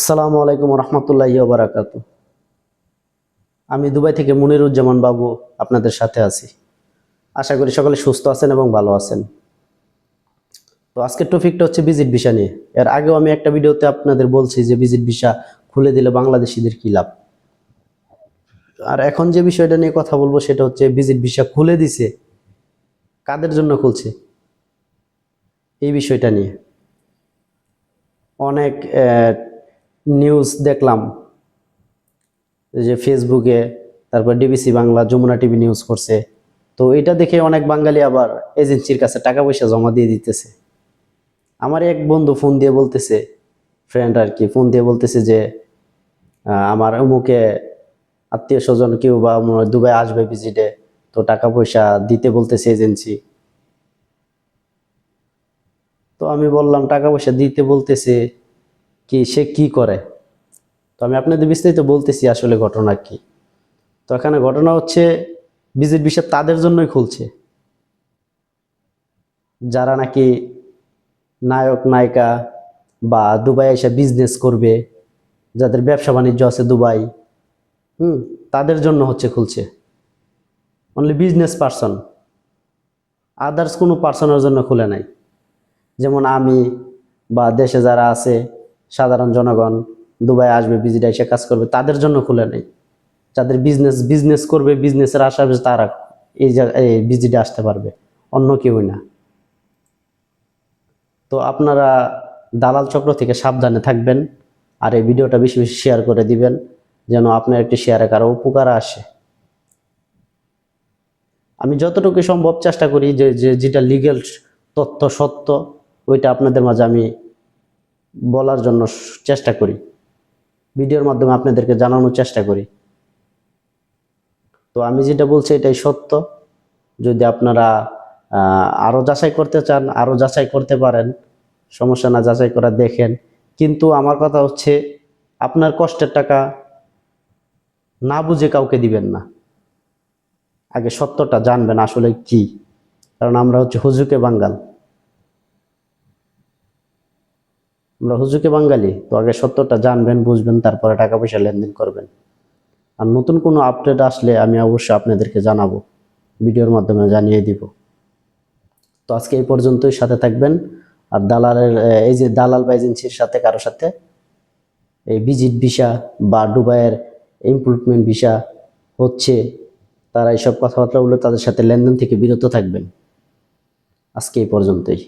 আসসালামু আলাইকুম রহমতুল্লাহি ওয়া বারাকাতুহু। আমি দুবাই থেকে মুনিরুজ্জামান বাবু আপনাদের সাথে আছি। আশা করি সকলে সুস্থ আছেন এবং ভালো আছেন। তো আজকের টপিকটা হচ্ছে ভিজিট ভিসা নিয়ে। এর আগেও আমি একটা ভিডিওতে আপনাদের বলছি যে ভিজিট ভিসা খুলে দিলে বাংলাদেশিদের কি লাভ। আর এখন যে বিষয়টা নিয়ে কথা বলবো সেটা হচ্ছে ভিজিট ভিসা খুলে দিছে, কাদের জন্য খুলছে এই বিষয়টা নিয়ে। অনেক নিউজ দেখলাম যে ফেসবুকে, তারপর DBC Bangla, Jamuna TV news করছে। তো এটা দেখে অনেক বাঙালি আবার এজেন্সির কাছে টাকা পয়সা জমা দিয়ে দিতেছে। আমার এক বন্ধু ফোন দিয়ে বলতেছে, ফ্রেন্ড আর কি, ফোন দিয়ে বলতেছে যে আমার অমুকে আত্মীয় স্বজন কেউ বা দুবাই আসবে ভিজিটে, তো টাকা পয়সা দিতে বলতেছে এজেন্সি। তো আমি বললাম টাকা পয়সা দিতে বলতেছে কি, সে কি করে? তো আমি আপনাদের বিস্তারিত বলতেছি আসলে ঘটনা কি। তো এখানে ঘটনা হচ্ছে ভিজিট ভিসা তাদের জন্যই খুলছে যারা নাকি নায়ক নায়িকা বা দুবাই এসে বিজনেস করবে, যাদের ব্যবসা বাণিজ্য আছে দুবাই, তাদের জন্য হচ্ছে খুলছে। অনলি বিজনেস পার্সন, আদার্স কোনো পার্সনের জন্য খুলে নাই। যেমন আমি বা দেশে যারা আছে সাধারণ জনগণ দুবাই আসবে, ভিজিট এসে কাজ করবে, তাদের জন্য খুলে নেই। যাদের বিজনেস করবে, বিজনেসের আশা তারা এই জায়গায় ভিজিটে আসতে পারবে, অন্য কেউই না। তো আপনারা দালাল চক্র থেকে সাবধানে থাকবেন, আর এই ভিডিওটা বেশি বেশি শেয়ার করে দিবেন, যেন আপনার একটি শেয়ারে কারো উপকার আসে। আমি যতটুকু সম্ভব চেষ্টা করি যে যেটা লিগ্যাল তথ্য সত্য, ওইটা আপনাদের মাঝে আমি বলার জন্য চেষ্টা করি, ভিডিওর মাধ্যমে আপনাদেরকে জানানোর চেষ্টা করি। তো আমি যেটা বলছি এটাই সত্য। যদি আপনারা আরও যাচাই করতে চান, আরও যাচাই করতে পারেন, সমস্যা না, যাচাই করা দেখেন। কিন্তু আমার কথা হচ্ছে আপনার কষ্টের টাকা না বুঝে কাউকে দিবেন না। আগে সত্যটা জানবেন আসলে কি, কারণ আমরা হচ্ছে হুজুকে বাঙ্গাল, আমরা হুজুকে বাঙালি। তো আগে সত্যটা জানবেন, বুঝবেন, তারপরে টাকা পয়সা লেনদেন করবেন। আর নতুন কোনো আপডেট আসলে আমি অবশ্যই আপনাদেরকে জানাবো, ভিডিওর মাধ্যমে জানিয়ে দিব। তো আজকে এই পর্যন্তই, সাথে থাকবেন। আর দালালের এই যে দালাল বা এজেন্সির সাথে কারোর সাথে এই ভিজিট ভিসা বা দুবাইয়ের এমপ্লয়মেন্ট ভিসা হচ্ছে, তারা এইসব কথাবার্তা বলে তাদের সাথে লেনদেন থেকে বিরত থাকবেন। আজকে এই পর্যন্তই।